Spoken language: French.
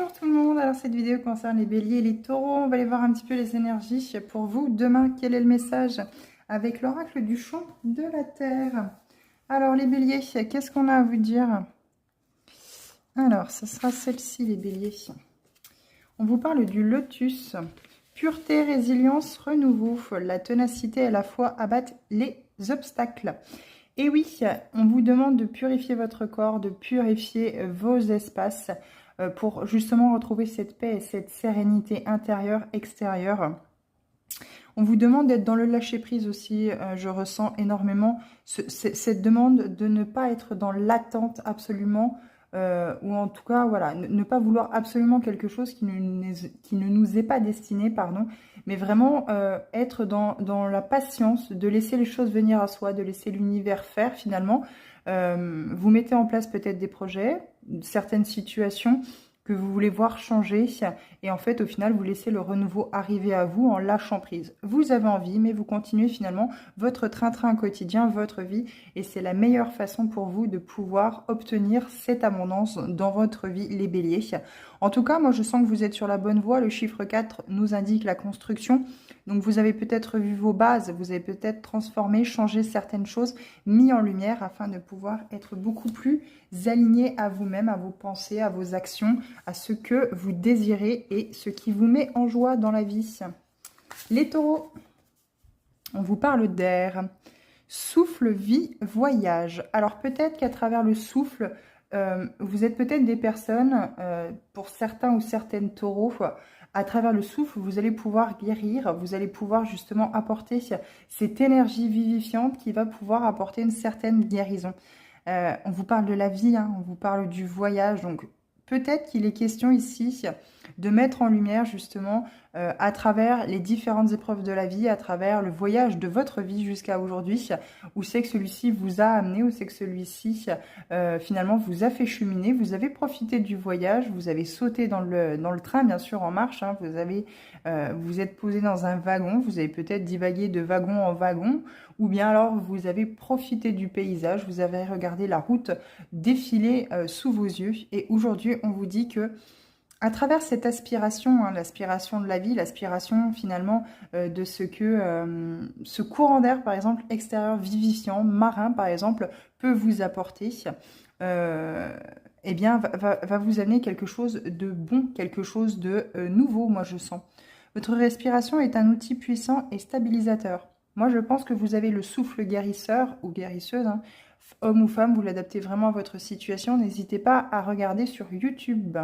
Bonjour tout le monde, alors cette vidéo concerne les béliers et les taureaux. On va aller voir un petit peu les énergies pour vous. Demain, quel est le message avec l'oracle du champ de la terre? Alors les béliers, qu'est-ce qu'on a à vous dire? Alors, ce sera celle-ci les béliers. On vous parle du lotus. Pureté, résilience, renouveau, la ténacité à la fois abattent les obstacles. Et oui, on vous demande de purifier votre corps, de purifier vos espaces pour justement retrouver cette paix et cette sérénité intérieure, extérieure. On vous demande d'être dans le lâcher-prise aussi, je ressens énormément cette demande de ne pas être dans l'attente absolument, ou en tout cas, voilà, ne pas vouloir absolument quelque chose qui ne nous est pas destiné, pardon, mais vraiment être dans la patience, de laisser les choses venir à soi, de laisser l'univers faire finalement. Vous mettez en place peut-être des projets, certaines situations que vous voulez voir changer, et en fait au final vous laissez le renouveau arriver à vous en lâchant prise. Vous avez envie, mais vous continuez finalement votre train-train quotidien, votre vie, et c'est la meilleure façon pour vous de pouvoir obtenir cette abondance dans votre vie, les béliers. En tout cas, moi je sens que vous êtes sur la bonne voie. Le chiffre 4 nous indique la construction, donc vous avez peut-être vu vos bases, vous avez peut-être transformé, changé certaines choses, mis en lumière afin de pouvoir être beaucoup plus aligné à vous-même, à vos pensées, à vos actions, à ce que vous désirez et ce qui vous met en joie dans la vie. Les taureaux, on vous parle d'air. Souffle, vie, voyage. Alors peut-être qu'à travers le souffle, vous êtes peut-être des personnes, pour certains ou certaines taureaux, à travers le souffle, vous allez pouvoir guérir, vous allez pouvoir justement apporter cette énergie vivifiante qui va pouvoir apporter une certaine guérison. On vous parle de la vie, hein, on vous parle du voyage, donc peut-être qu'il est question ici de mettre en lumière justement à travers les différentes épreuves de la vie, à travers le voyage de votre vie jusqu'à aujourd'hui, où c'est que celui-ci vous a amené, où c'est que celui-ci finalement vous a fait cheminer, vous avez profité du voyage, vous avez sauté dans le train bien sûr en marche, hein, vous êtes posé dans un wagon, vous avez peut-être divagué de wagon en wagon, ou bien alors vous avez profité du paysage, vous avez regardé la route défiler sous vos yeux, et aujourd'hui on vous dit que à travers cette aspiration, hein, l'aspiration de la vie, l'aspiration finalement de ce que ce courant d'air, par exemple, extérieur, vivifiant, marin, par exemple, peut vous apporter, eh bien, va vous amener quelque chose de bon, quelque chose de nouveau, moi je sens. Votre respiration est un outil puissant et stabilisateur. Moi, je pense que vous avez le souffle guérisseur ou guérisseuse, hein, homme ou femme, vous l'adaptez vraiment à votre situation. N'hésitez pas à regarder sur YouTube.